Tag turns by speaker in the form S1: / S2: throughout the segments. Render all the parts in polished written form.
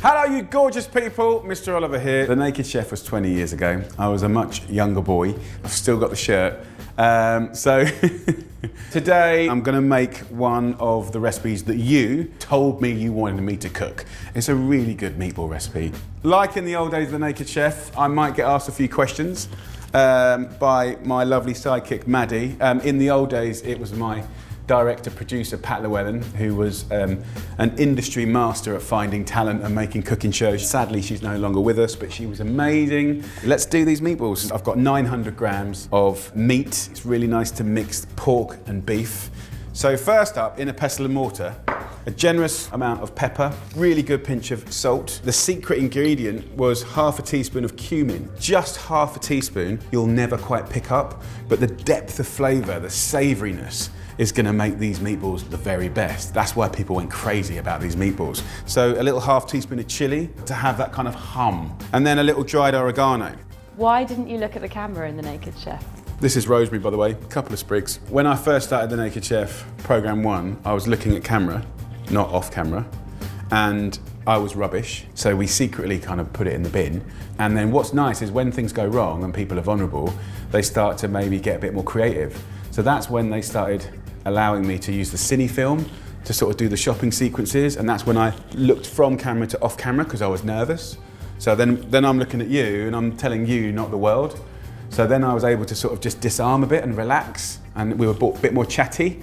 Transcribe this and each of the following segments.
S1: Hello you gorgeous people, Mr. Oliver here. The Naked Chef was 20 years ago. I was a much younger boy. I've still got the shirt. Today I'm gonna make one of the recipes that you told me you wanted me to cook. It's a really good meatball recipe. Like in the old days of the Naked Chef, I might get asked a few questions by my lovely sidekick Maddie. In the old days it was my director, producer, Pat Llewellyn, who was an industry master at finding talent and making cooking shows. Sadly, she's no longer with us, but she was amazing. Let's do these meatballs. I've got 900 grams of meat. It's really nice to mix pork and beef. So first up, in a pestle and mortar, a generous amount of pepper, really good pinch of salt. The secret ingredient was half a teaspoon of cumin. Just half a teaspoon, you'll never quite pick up, but the depth of flavor, the savouriness, is gonna make these meatballs the very best. That's why people went crazy about these meatballs. So a little half teaspoon of chili to have that kind of hum. And then a little dried oregano.
S2: Why didn't you look at the camera in The Naked Chef?
S1: This is rosemary, by the way, a couple of sprigs. When I first started The Naked Chef, program 1, I was looking at camera, not off camera, and I was rubbish. So we secretly kind of put it in the bin. And then what's nice is when things go wrong and people are vulnerable, they start to maybe get a bit more creative. So that's when they started allowing me to use the cine film to sort of do the shopping sequences, and that's when I looked from camera to off camera because I was nervous. So then I'm looking at you and I'm telling you, not the world. So then I was able to sort of just disarm a bit and relax, and we were a bit more chatty.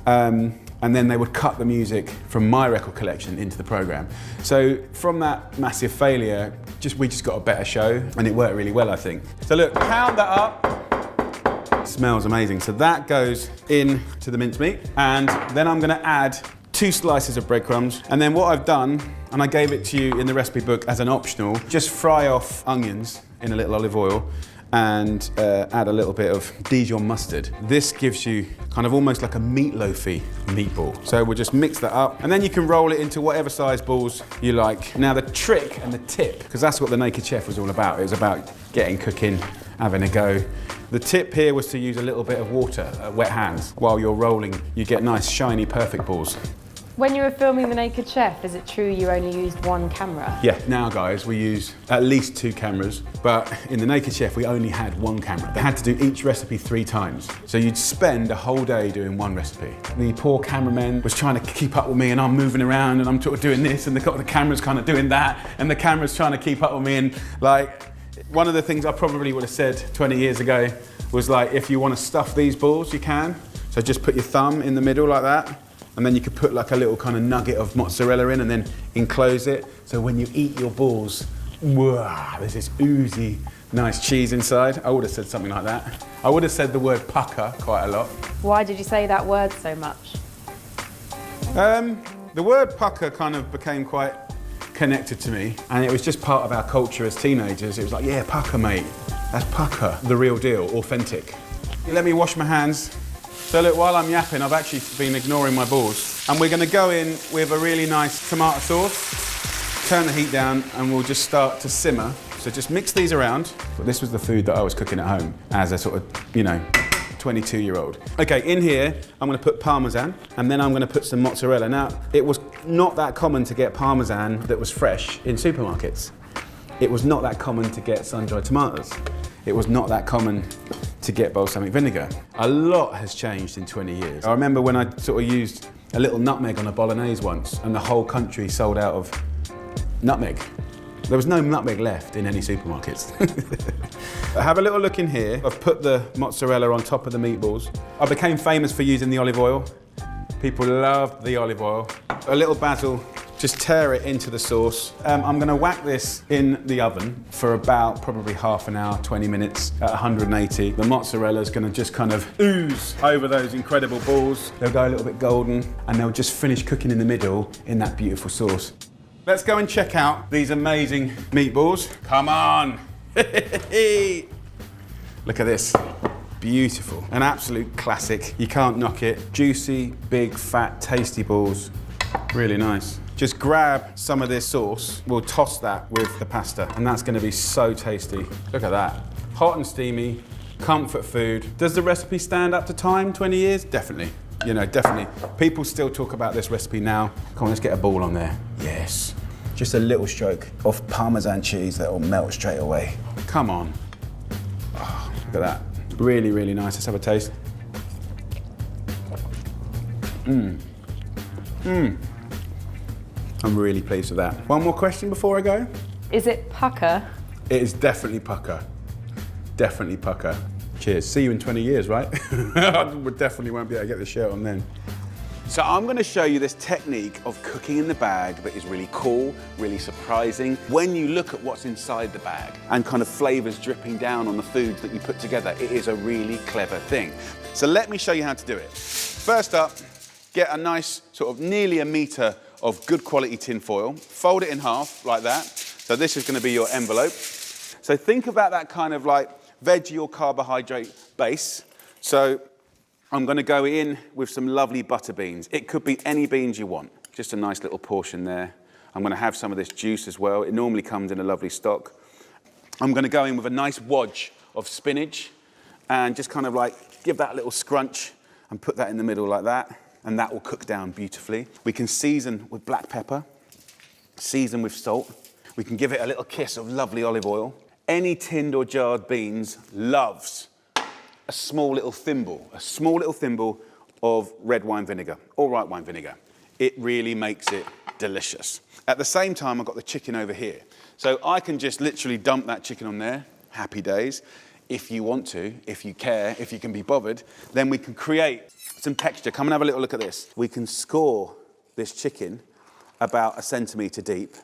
S1: And then they would cut the music from my record collection into the program. So from that massive failure, we just got a better show, and it worked really well, I think. So look, pound that up. Smells amazing. So that goes in to the mincemeat, and then I'm gonna add 2 slices of breadcrumbs. And then what I've done, and I gave it to you in the recipe book as an optional, just fry off onions in a little olive oil and add a little bit of Dijon mustard. This gives you kind of almost like a meatloafy meatball. So we'll just mix that up, and then you can roll it into whatever size balls you like. Now the trick and the tip, because that's what the Naked Chef was all about. It was about getting cooking, having a go. The tip here was to use a little bit of water, wet hands. While you're rolling, you get nice, shiny, perfect balls.
S2: When you were filming The Naked Chef, is it true you only used 1 camera?
S1: Yeah, now guys, we use at least 2 cameras, but in The Naked Chef, we only had 1 camera. They had to do each recipe 3 times. So you'd spend a whole day doing 1 recipe. The poor cameraman was trying to keep up with me, and I'm moving around and I'm sort of doing this, and the camera's kind of doing that, and the camera's trying to keep up with me, and like, one of the things I probably would have said 20 years ago was like, if you want to stuff these balls, you can. So just put your thumb in the middle like that, and then you could put like a little kind of nugget of mozzarella in and then enclose it. So when you eat your balls, wow, there's this oozy, nice cheese inside. I would have said something like that. I would have said the word pucker quite a lot.
S2: Why did you say that word so much?
S1: The word pucker kind of became quite connected to me, and it was just part of our culture as teenagers. It was like, yeah, pucker, mate. That's pucker, the real deal, authentic. Let me wash my hands. So look, while I'm yapping, I've actually been ignoring my balls. And we're gonna go in with a really nice tomato sauce, turn the heat down, and we'll just start to simmer. So just mix these around. But this was the food that I was cooking at home as a sort of, 22-year-old. Okay, in here, I'm gonna put Parmesan, and then I'm gonna put some mozzarella. Now, it was not that common to get Parmesan that was fresh in supermarkets. It was not that common to get sun-dried tomatoes. It was not that common to get balsamic vinegar. A lot has changed in 20 years. I remember when I sort of used a little nutmeg on a bolognese once, and the whole country sold out of nutmeg. There was no nutmeg left in any supermarkets. Have a little look in here. I've put the mozzarella on top of the meatballs. I became famous for using the olive oil. People loved the olive oil. A little basil, just tear it into the sauce. I'm gonna whack this in the oven for about probably half an hour, 20 minutes at 180. The mozzarella's gonna just kind of ooze over those incredible balls. They'll go a little bit golden, and they'll just finish cooking in the middle in that beautiful sauce. Let's go and check out these amazing meatballs. Come on. Look at this. Beautiful. An absolute classic. You can't knock it. Juicy, big, fat, tasty balls. Really nice. Just grab some of this sauce. We'll toss that with the pasta, and that's gonna be so tasty. Look at that. Hot and steamy, comfort food. Does the recipe stand up to time, 20 years? Definitely. Definitely. People still talk about this recipe now. Come on, let's get a ball on there. Yes. Just a little stroke of Parmesan cheese that will melt straight away. Come on. Oh, look at that. Really, really nice. Let's have a taste. I'm really pleased with that. One more question before I go.
S2: Is it pucker?
S1: It is definitely pucker. Definitely pucker. Cheers. See you in 20 years, right? I definitely won't be able to get the shirt on then. So I'm going to show you this technique of cooking in the bag that is really cool, really surprising. When you look at what's inside the bag and kind of flavors dripping down on the foods that you put together, it is a really clever thing. So let me show you how to do it. First up, get a nice sort of nearly a metre of good quality tin foil, fold it in half like that. So this is going to be your envelope. So think about that kind of like veggie or carbohydrate base. So I'm going to go in with some lovely butter beans. It could be any beans you want. Just a nice little portion there. I'm going to have some of this juice as well. It normally comes in a lovely stock. I'm going to go in with a nice wodge of spinach and just kind of like give that a little scrunch and put that in the middle like that. And that will cook down beautifully. We can season with black pepper, season with salt. We can give it a little kiss of lovely olive oil. Any tinned or jarred beans loves a small little thimble of red wine vinegar or white wine vinegar. It really makes it delicious. At the same time, I've got the chicken over here. So I can just literally dump that chicken on there, happy days. If you want to, if you care, if you can be bothered, then we can create some texture. Come and have a little look at this. We can score this chicken about 1 centimetre deep.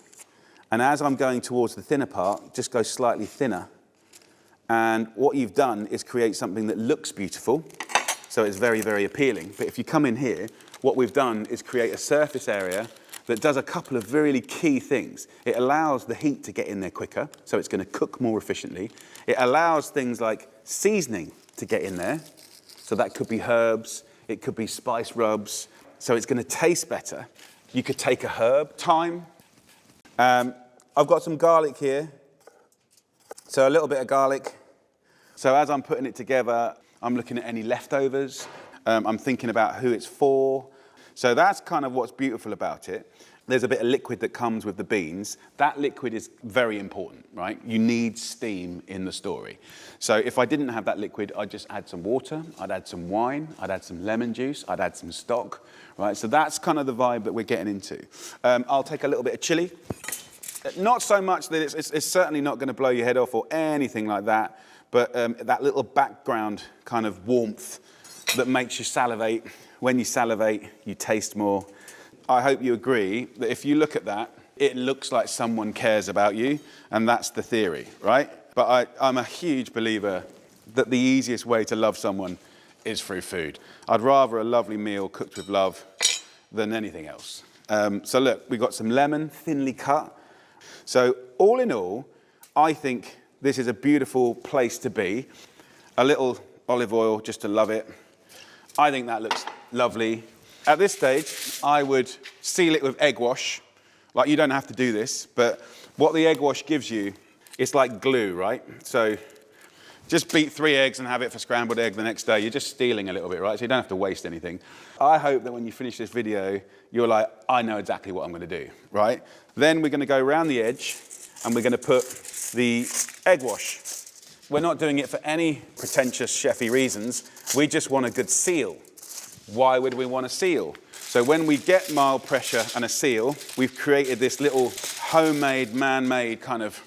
S1: And as I'm going towards the thinner part, just go slightly thinner. And what you've done is create something that looks beautiful, so it's very, very appealing. But if you come in here, what we've done is create a surface area that does a couple of really key things. It allows the heat to get in there quicker, so it's going to cook more efficiently. It allows things like seasoning to get in there, so that could be herbs, it could be spice rubs, so it's going to taste better. You could take a herb, thyme. I've got some garlic here. So a little bit of garlic. So as I'm putting it together, I'm looking at any leftovers. I'm thinking about who it's for. So that's kind of what's beautiful about it. There's a bit of liquid that comes with the beans. That liquid is very important, right? You need steam in the story. So if I didn't have that liquid, I'd just add some water, I'd add some wine, I'd add some lemon juice, I'd add some stock, right? So that's kind of the vibe that we're getting into. I'll take a little bit of chili. Not so much that it's certainly not going to blow your head off or anything like that, but that little background kind of warmth that makes you salivate. When you salivate, you taste more. I hope you agree that if you look at that, it looks like someone cares about you, and that's the theory, right? But I'm a huge believer that the easiest way to love someone is through food. I'd rather a lovely meal cooked with love than anything else. So look, we've got some lemon, thinly cut. So all in all, I think this is a beautiful place to be. A little olive oil just to love it. I think that looks lovely. At this stage, I would seal it with egg wash. Like, you don't have to do this, but what the egg wash gives you, it's like glue, right? So just beat 3 eggs and have it for scrambled egg the next day. You're just stealing a little bit, right? So you don't have to waste anything. I hope that when you finish this video, you're like, I know exactly what I'm going to do, right? Then we're going to go around the edge and we're going to put the egg wash. We're not doing it for any pretentious chefy reasons. We just want a good seal. Why would we want a seal? So when we get mild pressure and a seal, we've created this little homemade, man-made kind of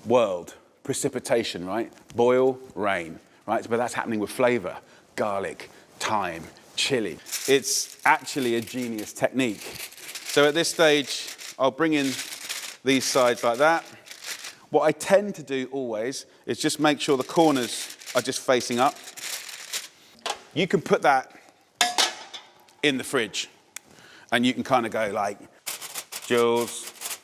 S1: world. Precipitation, right? Boil, rain, right? But that's happening with flavor, garlic, thyme, chili. It's actually a genius technique. So at this stage, I'll bring in these sides like that. What I tend to do always is just make sure the corners are just facing up. You can put that in the fridge and you can kind of go like, Jules,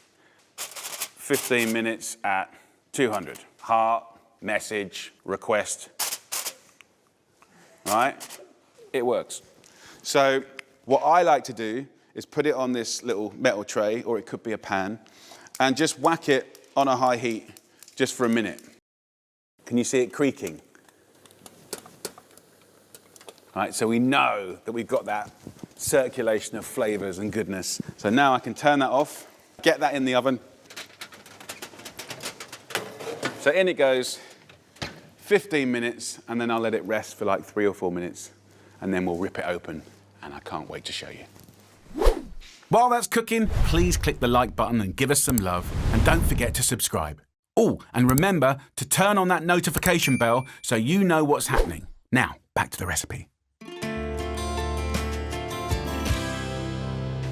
S1: 15 minutes at 200. Heart, message, request, right? It works. So what I like to do is put it on this little metal tray, or it could be a pan, and just whack it on a high heat just for a minute. Can you see it creaking? Right, so we know that we've got that circulation of flavors and goodness. So now I can turn that off, get that in the oven, So in it goes, 15 minutes, and then I'll let it rest for like 3 or 4 minutes, and then we'll rip it open, and I can't wait to show you. While that's cooking, please click the like button and give us some love, and don't forget to subscribe. Oh, and remember to turn on that notification bell so you know what's happening. Now, back to the recipe.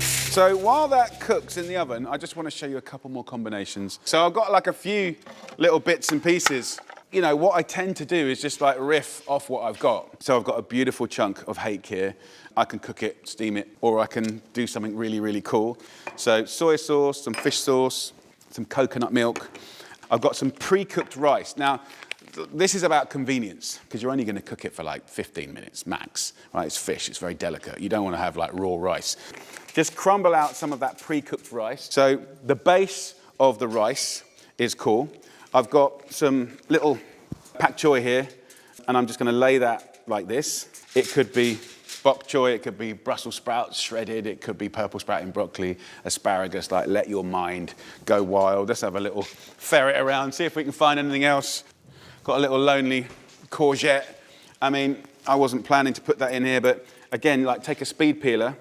S1: So while that cooks in the oven, I just want to show you a couple more combinations. So I've got like a few little bits and pieces. You know, what I tend to do is just like riff off what I've got. So I've got a beautiful chunk of hake here. I can cook it, steam it, or I can do something really, really cool. So soy sauce, some fish sauce, some coconut milk. I've got some pre-cooked rice. Now, this is about convenience, because you're only going to cook it for like 15 minutes max, right? It's fish, it's very delicate. You don't want to have like raw rice. Just crumble out some of that pre-cooked rice. So the base of the rice is cool. I've got some little pak choy here, and I'm just going to lay that like this. It could be bok choy, it could be Brussels sprouts shredded, it could be purple sprouting broccoli, asparagus, like let your mind go wild. Let's have a little ferret around, see if we can find anything else. Got a little lonely courgette. I mean, I wasn't planning to put that in here, but again, like take a speed peeler,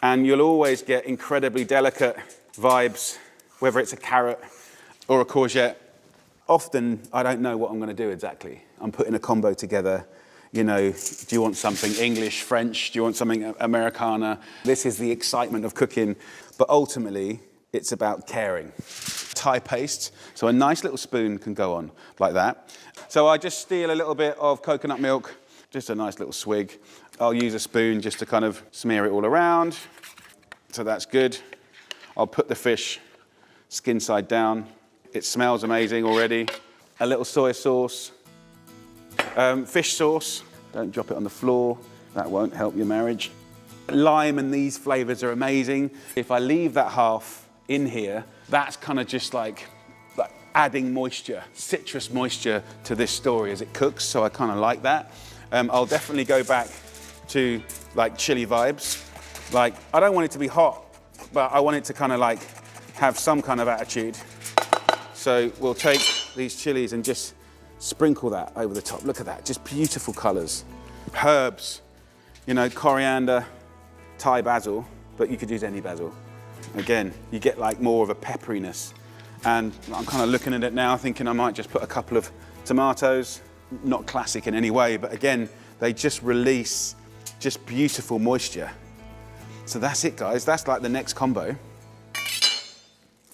S1: and you'll always get incredibly delicate vibes, whether it's a carrot or a courgette. Often, I don't know what I'm going to do exactly. I'm putting a combo together. You know, do you want something English, French? Do you want something Americana? This is the excitement of cooking. But ultimately, it's about caring. Thai paste, so a nice little spoon can go on like that. So I just steal a little bit of coconut milk, just a nice little swig. I'll use a spoon just to kind of smear it all around. So that's good. I'll put the fish skin side down. It smells amazing already. A little soy sauce. Fish sauce. Don't drop it on the floor. That won't help your marriage. Lime and these flavors are amazing. If I leave that half in here, that's kind of just like adding moisture, citrus moisture to this story as it cooks, so I kind of like that. I'll definitely go back to like chili vibes. Like, I don't want it to be hot, but I want it to kind of like have some kind of attitude. So we'll take these chilies and just sprinkle that over the top. Look at that, just beautiful colors. Herbs, you know, coriander, Thai basil, but you could use any basil. Again, you get like more of a pepperiness. And I'm kind of looking at it now, thinking I might just put a couple of tomatoes. Not classic in any way, but again, they just release just beautiful moisture. So that's it, guys. That's like the next combo.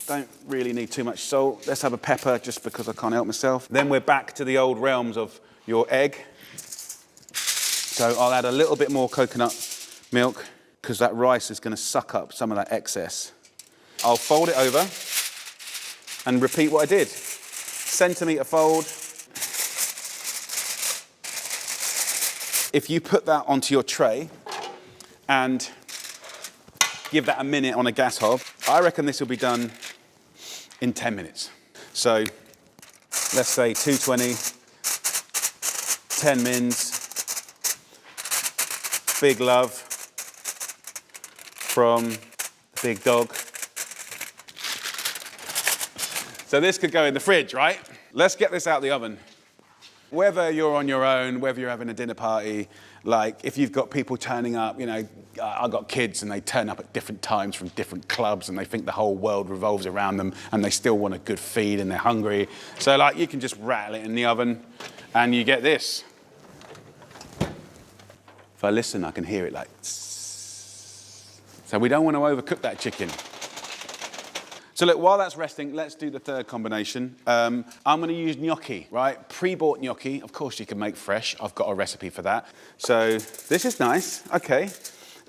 S1: Don't really need too much salt. Let's have a pepper just because I can't help myself. Then we're back to the old realms of your egg. So I'll add a little bit more coconut milk because that rice is going to suck up some of that excess. I'll fold it over and repeat what I did. Centimetre fold. If you put that onto your tray and give that a minute on a gas hob, I reckon this will be done in 10 minutes. So let's say 220, 10 mins, big love from Big Dog. So this could go in the fridge, right? Let's get this out of the oven. Whether you're on your own, whether you're having a dinner party, like if you've got people turning up, you know, I've got kids and they turn up at different times from different clubs and they think the whole world revolves around them and they still want a good feed and they're hungry. So like you can just rattle it in the oven and you get this. If I listen, I can hear it like tss. So we don't want to overcook that chicken. So look, while that's resting, let's do the third combination. I'm going to use gnocchi, right? Pre-bought gnocchi. Of course, you can make fresh. I've got a recipe for that. So this is nice. Okay.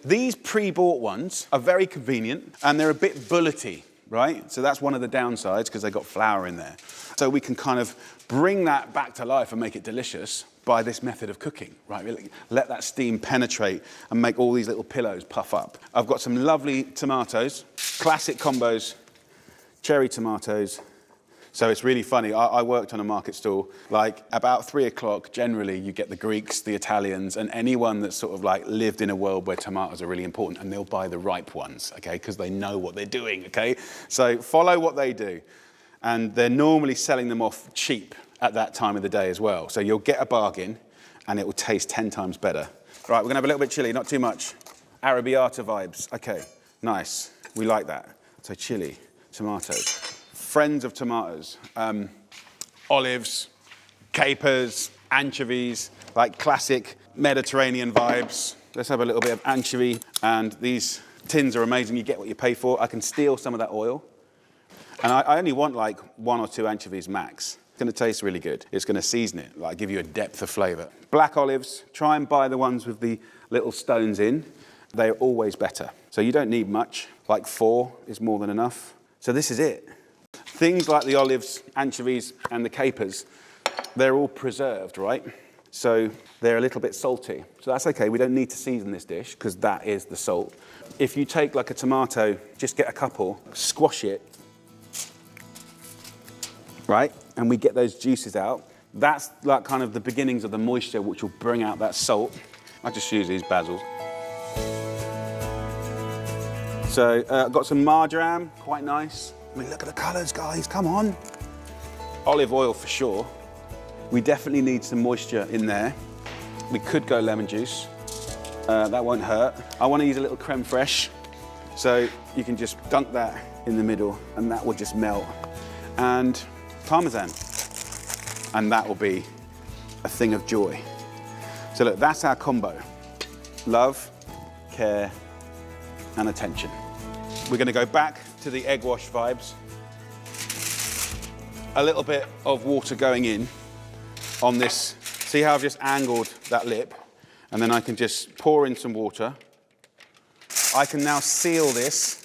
S1: These pre-bought ones are very convenient, and they're a bit bullety, right? So that's one of the downsides, because they've got flour in there. So we can kind of bring that back to life and make it delicious by this method of cooking, right? Really let that steam penetrate and make all these little pillows puff up. I've got some lovely tomatoes, classic combos. Cherry tomatoes. So it's really funny. I worked on a market stall. Like about 3 o'clock, generally you get the Greeks, the Italians, and anyone that's sort of like lived in a world where tomatoes are really important, and they'll buy the ripe ones, okay? Because they know what they're doing, okay? So follow what they do. And they're normally selling them off cheap at that time of the day as well. So you'll get a bargain and it will taste 10 times better. Right, we're gonna have a little bit chili, not too much. Arrabbiata vibes. Okay, nice. We like that. So chili, tomatoes, friends of tomatoes, olives, capers, anchovies, like classic Mediterranean vibes. Let's have a little bit of anchovy. And these tins are amazing. You get what you pay for. I can steal some of that oil. And I only want like 1 or 2 anchovies max. It's gonna taste really good. It's gonna season it, like give you a depth of flavor. Black olives, try and buy the ones with the little stones in. They're always better. So you don't need much, like 4 is more than enough. So this is it. Things like the olives, anchovies, and the capers, they're all preserved, right? So they're a little bit salty. So that's okay, we don't need to season this dish, because that is the salt. If you take like a tomato, just get a couple, squash it, right? And we get those juices out. That's like kind of the beginnings of the moisture, which will bring out that salt. I just use these basils. So I've got some marjoram, quite nice. I mean, look at the colors, guys, come on. Olive oil for sure. We definitely need some moisture in there. We could go lemon juice. That won't hurt. I want to use a little creme fraiche. So you can just dunk that in the middle and that will just melt. And Parmesan. And that will be a thing of joy. So look, that's our combo. Love, care, and attention. We're gonna go back to the egg wash vibes. A little bit of water going in on this. See how I've just angled that lip? And then I can just pour in some water. I can now seal this.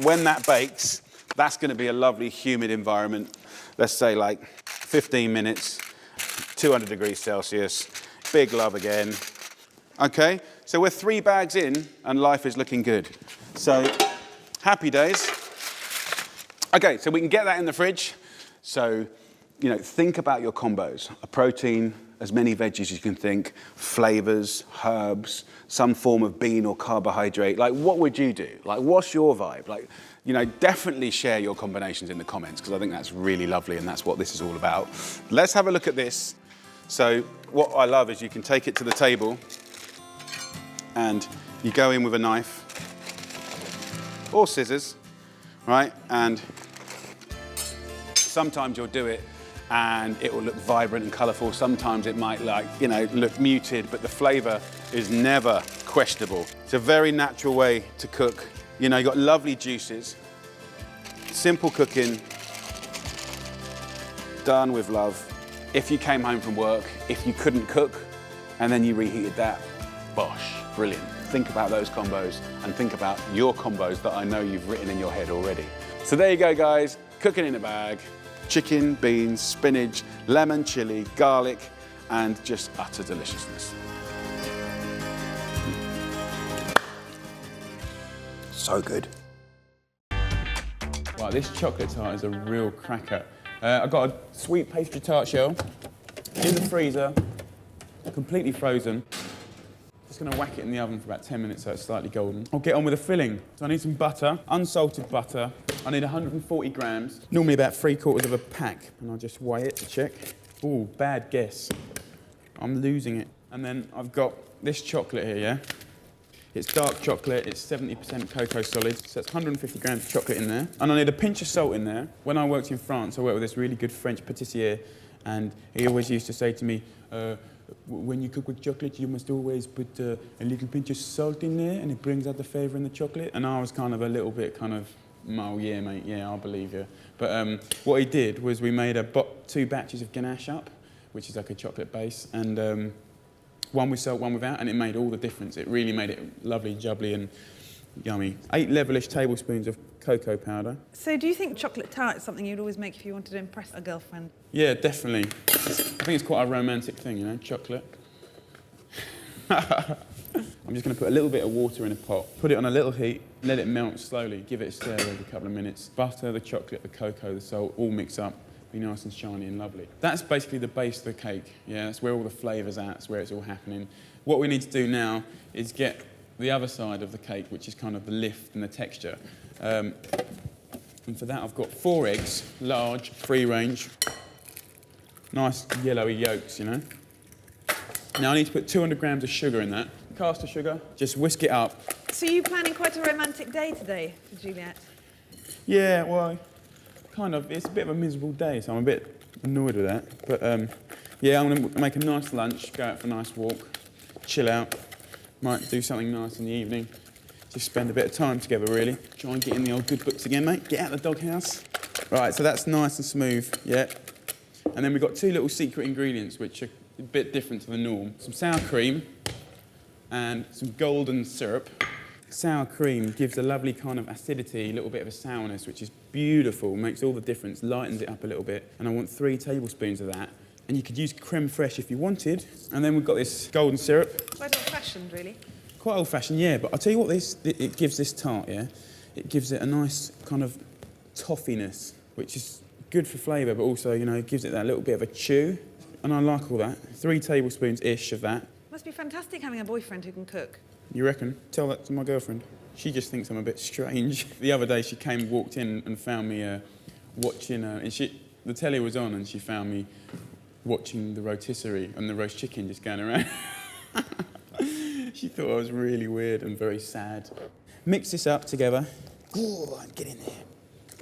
S1: When that bakes, that's gonna be a lovely humid environment. Let's say like 15 minutes, 200 degrees Celsius, big love again. Okay, so we're 3 bags in and life is looking good. So, happy days. Okay, so we can get that in the fridge. So, you know, think about your combos. A protein, as many veggies as you can think, flavors, herbs, some form of bean or carbohydrate. Like, what would you do? Like, what's your vibe? Like, you know, definitely share your combinations in the comments because I think that's really lovely and that's what this is all about. Let's have a look at this. So, what I love is you can take it to the table and you go in with a knife or scissors, right? And sometimes you'll do it and it will look vibrant and colourful. Sometimes it might look muted, but the flavour is never questionable. It's a very natural way to cook. You know, you've got lovely juices, simple cooking, done with love. If you came home from work, if you couldn't cook, and then you reheated that, bosh, brilliant. Think about those combos and think about your combos that I know you've written in your head already. So there you go, guys, cooking in a bag. Chicken, beans, spinach, lemon, chili, garlic, and just utter deliciousness. So good. Wow, this chocolate tart is a real cracker. I've got a sweet pastry tart shell in the freezer, completely frozen. Just gonna whack it in the oven for about 10 minutes so it's slightly golden. I'll get on with the filling. So I need some butter, unsalted butter. I need 140 grams, normally about 3/4 of a pack. And I'll just weigh it to check. Ooh, bad guess. I'm losing it. And then I've got this chocolate here, yeah? It's dark chocolate, it's 70% cocoa solids, so it's 150 grams of chocolate in there. And I need a pinch of salt in there. When I worked in France, I worked with this really good French patissier, and he always used to say to me, when you cook with chocolate, you must always put a little pinch of salt in there, and it brings out the flavour in the chocolate. And I was kind of a little bit oh yeah, mate, yeah, I'll believe you. But what he did was we made 2 batches of ganache up, which is like a chocolate base, and one with salt, one without, and it made all the difference. It really made it lovely, jubbly, and yummy. 8 levelish tablespoons of cocoa powder. So do you think chocolate tart is something you'd always make if you wanted to impress a girlfriend? Yeah, definitely. I think it's quite a romantic thing, you know, chocolate. I'm just going to put a little bit of water in a pot, put it on a little heat, let it melt slowly, give it a stir every couple of minutes. Butter, the chocolate, the cocoa, the salt, all mix up, be nice and shiny and lovely. That's basically the base of the cake, yeah, that's where all the flavour's at, that's where it's all happening. What we need to do now is get the other side of the cake, which is kind of the lift and the texture. And for that I've got 4 eggs, large, free range. Nice yellowy yolks, you know. Now I need to put 200 grams of sugar in that. Caster sugar, just whisk it up.
S3: So you're planning quite a romantic day today for Juliet?
S1: Yeah, well, kind of. It's a bit of a miserable day, so I'm a bit annoyed with that. But yeah, I'm going to make a nice lunch, go out for a nice walk, chill out. Might do something nice in the evening. Just spend a bit of time together, really. Try and get in the old good books again, mate. Get out of the doghouse. Right, so that's nice and smooth, yeah. And then we've got 2 little secret ingredients, which are a bit different to the norm. Some sour cream and some golden syrup. Sour cream gives a lovely kind of acidity, a little bit of a sourness, which is beautiful, makes all the difference, lightens it up a little bit. And I want 3 tablespoons of that. And you could use creme fraiche if you wanted. And then we've got this golden syrup.
S3: Quite old-fashioned, really. Quite
S1: old-fashioned, yeah. But I'll tell you what it gives this tart, yeah? It gives it a nice kind of toffiness, which is good for flavour, but also, you know, it gives it that little bit of a chew. And I like all that. 3 tablespoons-ish of that.
S3: Must be fantastic having a boyfriend who can cook.
S1: You reckon? Tell that to my girlfriend. She just thinks I'm a bit strange. The other day she walked in and found me watching, and the telly was on and she found me watching the rotisserie and the roast chicken just going around. She thought I was really weird and very sad. Mix this up together. Oh, get in there.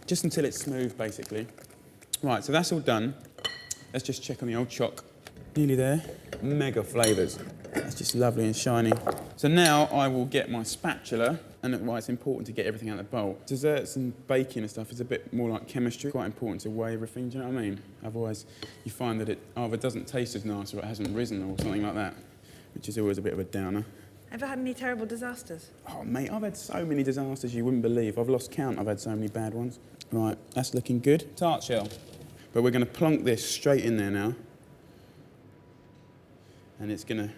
S1: Just until it's smooth, basically. Right, so that's all done. Let's just check on the old choc. Nearly there. Mega flavours. That's just lovely and shiny. So now I will get my spatula, and why it's important to get everything out of the bowl. Desserts and baking and stuff is a bit more like chemistry. Quite important to weigh everything, do you know what I mean? Otherwise, you find that it either doesn't taste as nice or it hasn't risen or something like that, which is always a bit of a downer.
S3: Ever had any terrible disasters?
S1: Oh, mate, I've had so many disasters you wouldn't believe. I've lost count. I've had so many bad ones. Right, that's looking good. Tart shell. But we're going to plonk this straight in there now. And it's going to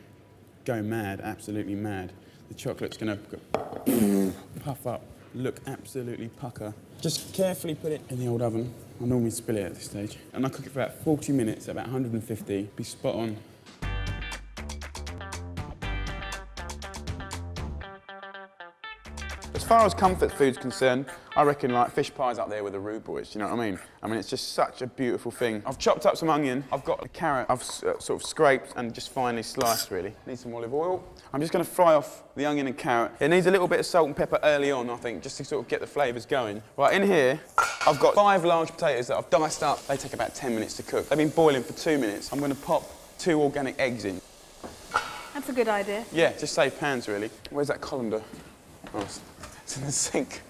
S1: go mad, absolutely mad. The chocolate's going to puff up, look absolutely pucker. Just carefully put it in the old oven. I normally spill it at this stage. And I cook it for about 40 minutes at about 150. Be spot on. As far as comfort food's concerned, I reckon like fish pie's up there with the rude boys, do you know what I mean? I mean, it's just such a beautiful thing. I've chopped up some onion, I've got a carrot, I've sort of scraped and just finely sliced, really. Need some olive oil. I'm just going to fry off the onion and carrot. It needs a little bit of salt and pepper early on, I think, just to sort of get the flavours going. Right, in here, I've got 5 large potatoes that I've diced up. They take about 10 minutes to cook. They've been boiling for 2 minutes. I'm going to pop 2 organic eggs in.
S3: That's a good idea.
S1: Yeah, just save pans, really. Where's that colander? Oh, it's in the sink.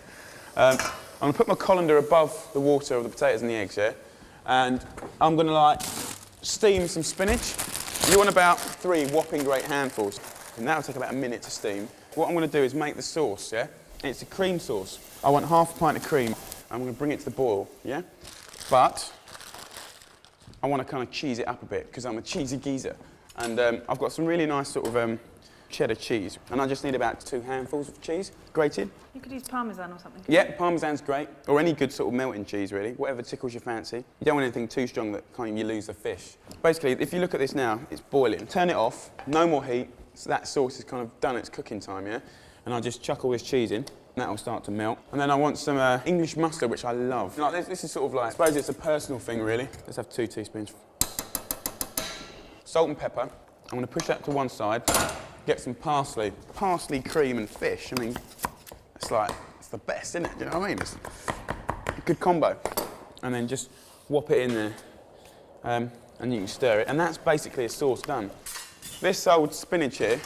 S1: I'm going to put my colander above the water of the potatoes and the eggs, yeah? And I'm going to, like, steam some spinach. You want about 3 whopping great handfuls. And that'll take about a minute to steam. What I'm going to do is make the sauce, yeah? It's a cream sauce. I want half a pint of cream. I'm going to bring it to the boil, yeah? But I want to kind of cheese it up a bit, because I'm a cheesy geezer. And I've got some really nice sort of cheddar cheese, and I just need about 2 handfuls of cheese, grated.
S3: You could use Parmesan or something.
S1: Yeah, Parmesan's great, or any good sort of melting cheese, really, whatever tickles your fancy. You don't want anything too strong that kind of you lose the fish. Basically, if you look at this now, it's boiling. Turn it off, no more heat, so that sauce is kind of done its cooking time, yeah? And I just chuck all this cheese in, and that'll start to melt. And then I want some English mustard, which I love. Like, this is sort of like, I suppose it's a personal thing, really. Let's have 2 teaspoons. Salt and pepper. I'm going to push that to one side. Get some parsley. Parsley, cream and fish. I mean, it's the best, isn't it? Do you know what I mean? It's a good combo. And then just whop it in there. And you can stir it. And that's basically a sauce done. This old spinach here,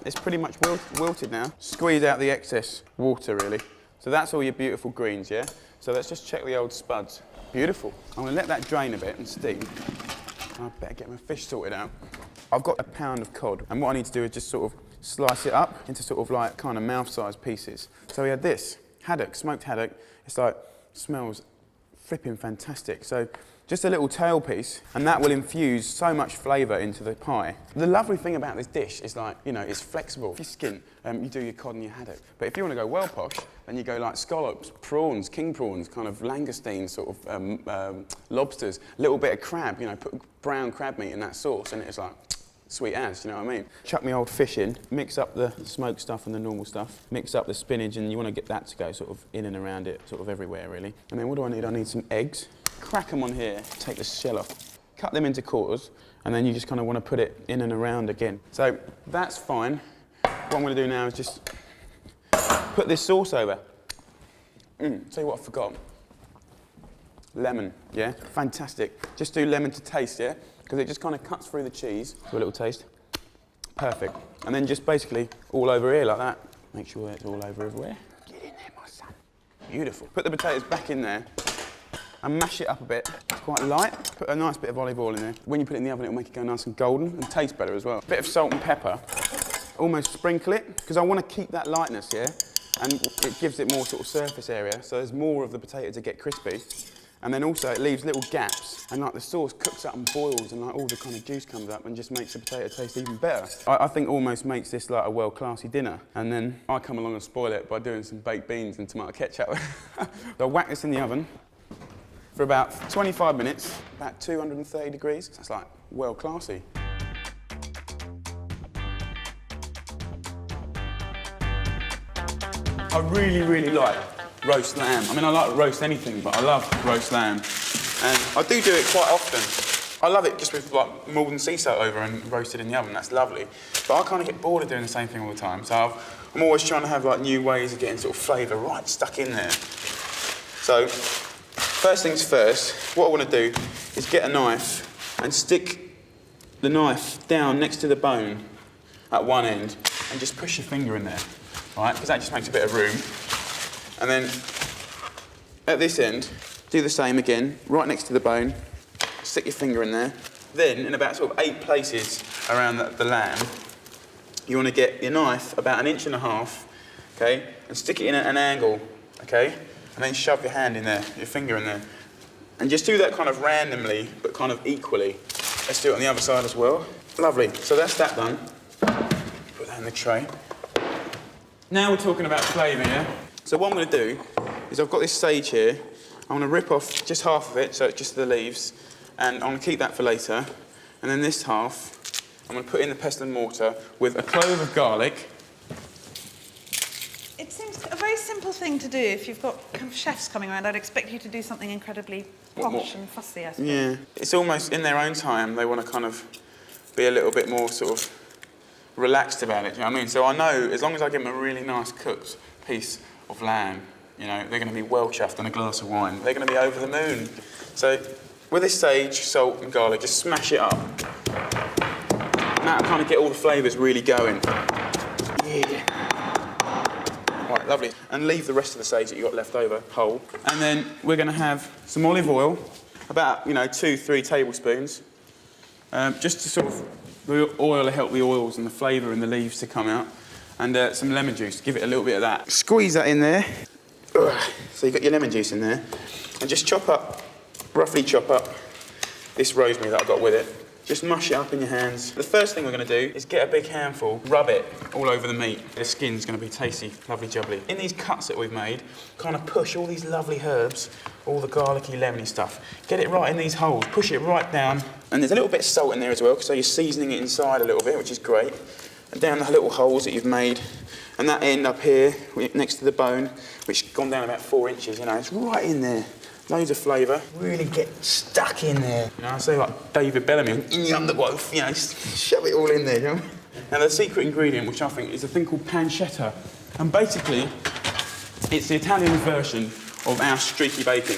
S1: it's pretty much wilted now. Squeeze out the excess water, really. So that's all your beautiful greens, yeah? So let's just check the old spuds. Beautiful. I'm going to let that drain a bit and steam. I better get my fish sorted out. I've got a pound of cod, and what I need to do is just sort of slice it up into sort of like kind of mouth-sized pieces. So we had this, haddock, smoked haddock. It's like, smells flipping fantastic. So just a little tail piece, and that will infuse so much flavour into the pie. The lovely thing about this dish is like, you know, it's flexible. Fish skin, you do your cod and your haddock. But if you want to go well posh, then you go like scallops, prawns, king prawns, kind of langoustine sort of lobsters, a little bit of crab, you know, put brown crab meat in that sauce, and it's like, sweet as, you know what I mean? Chuck my old fish in, mix up the smoked stuff and the normal stuff, mix up the spinach, and you want to get that to go sort of in and around it, sort of everywhere really. And then what do I need? I need some eggs. Crack them on here, take the shell off, cut them into quarters, and then you just kind of want to put it in and around again. So that's fine. What I'm going to do now is just put this sauce over. Tell you what I forgot. Lemon, yeah? Fantastic. Just do lemon to taste, yeah? Because it just kind of cuts through the cheese. Do a little taste. Perfect. And then just basically all over here like that. Make sure it's all over everywhere. Get in there, my son. Beautiful. Put the potatoes back in there and mash it up a bit. It's quite light. Put a nice bit of olive oil in there. When you put it in the oven, it'll make it go nice and golden and taste better as well. Bit of salt and pepper. Almost sprinkle it, because I want to keep that lightness, yeah? And it gives it more sort of surface area, so there's more of the potato to get crispy. And then also it leaves little gaps, and like the sauce cooks up and boils, and like all the kind of juice comes up and just makes the potato taste even better. I think almost makes this like a world-classy dinner. And then I come along and spoil it by doing some baked beans and tomato ketchup. So I'll whack this in the oven for about 25 minutes, about 230 degrees. That's like world-classy. I really like roast lamb. I mean, I like roast anything, but I love roast lamb. And I do it quite often. I love it just with like mulled and sea salt over and roasted in the oven. That's lovely. But I kind of get bored of doing the same thing all the time. So I'm always trying to have like new ways of getting sort of flavour right stuck in there. So first things first, what I want to do is get a knife and stick the knife down next to the bone at one end and just push your finger in there. Right, because that just makes a bit of room. And then at this end, do the same again, right next to the bone, stick your finger in there. Then, in about sort of 8 places around the lamb, you want to get your knife about 1.5 inches, okay, and stick it in at an angle, okay, and then shove your hand in there, your finger in there. And just do that kind of randomly, but kind of equally. Let's do it on the other side as well. Lovely, so that's that done. Put that in the tray. Now we're talking about flavour, yeah? So what I'm going to do is I've got this sage here. I'm going to rip off just half of it, so it's just the leaves, and I'm going to keep that for later. And then this half, I'm going to put in the pestle and mortar with a clove of garlic.
S3: It seems a very simple thing to do. If you've got kind of chefs coming around, I'd expect you to do something incredibly posh and fussy, I suppose.
S1: Yeah, it's almost in their own time, they want to kind of be a little bit more sort of relaxed about it, do you know what I mean? So I know as long as I give them a really nice cooked piece of lamb, you know, they're going to be well chuffed on a glass of wine. They're going to be over the moon. So with this sage, salt and garlic, just smash it up. And that'll kind of get all the flavours really going. Yeah. All right, lovely. And leave the rest of the sage that you got left over whole. And then we're going to have some olive oil, about, 2-3 tablespoons, just to sort of, the oil will help the oils and the flavour and the leaves to come out. And some lemon juice, give it a little bit of that. Squeeze that in there. So you've got your lemon juice in there. And just roughly chop up this rosemary that I've got with it. Just mush it up in your hands. The first thing we're going to do is get a big handful, rub it all over the meat. The skin's going to be tasty, lovely jubbly. In these cuts that we've made, kind of push all these lovely herbs, all the garlicky, lemony stuff. Get it right in these holes, push it right down. And there's a little bit of salt in there as well, so you're seasoning it inside a little bit, which is great. And down the little holes that you've made. And that end up here, next to the bone, which has gone down about 4 inches, it's right in there. Loads of flavour. Really get stuck in there. I say like David Bellamy, in the undergrowth, just shove it all in there, Now the secret ingredient, which I think is a thing called pancetta. And basically, it's the Italian version of our streaky bacon.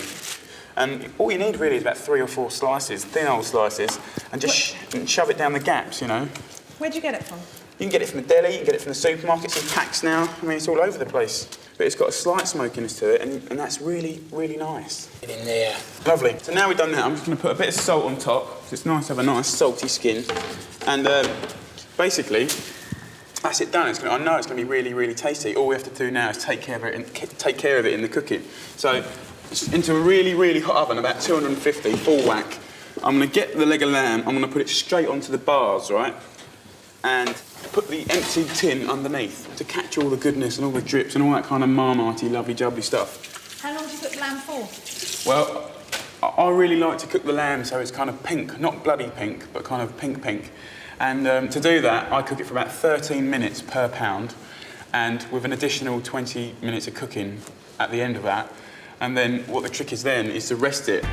S1: And all you need really is about 3 or 4 slices, thin old slices, and just shove it down the gaps,
S3: Where'd you get it from?
S1: You can get it from the deli, you can get it from the supermarkets in packs now. I mean, it's all over the place. But it's got a slight smokiness to it, and that's really, really nice. Get in there. Lovely. So now we've done that, I'm just going to put a bit of salt on top. So it's nice to have a nice salty skin. And basically, that's it done. I know it's going to be really, really tasty. All we have to do now is take care of it in the cooking. So into a really, really hot oven, about 250, full whack. I'm going to get the leg of lamb, I'm going to put it straight onto the bars, right? And put the empty tin underneath to catch all the goodness and all the drips and all that kind of marmitey, lovely jubbly stuff.
S3: How long do you cook the lamb for?
S1: Well, I really like to cook the lamb so it's kind of pink, not bloody pink, but kind of pink. And to do that, I cook it for about 13 minutes per pound, and with an additional 20 minutes of cooking at the end of that. And then what the trick is then is to rest it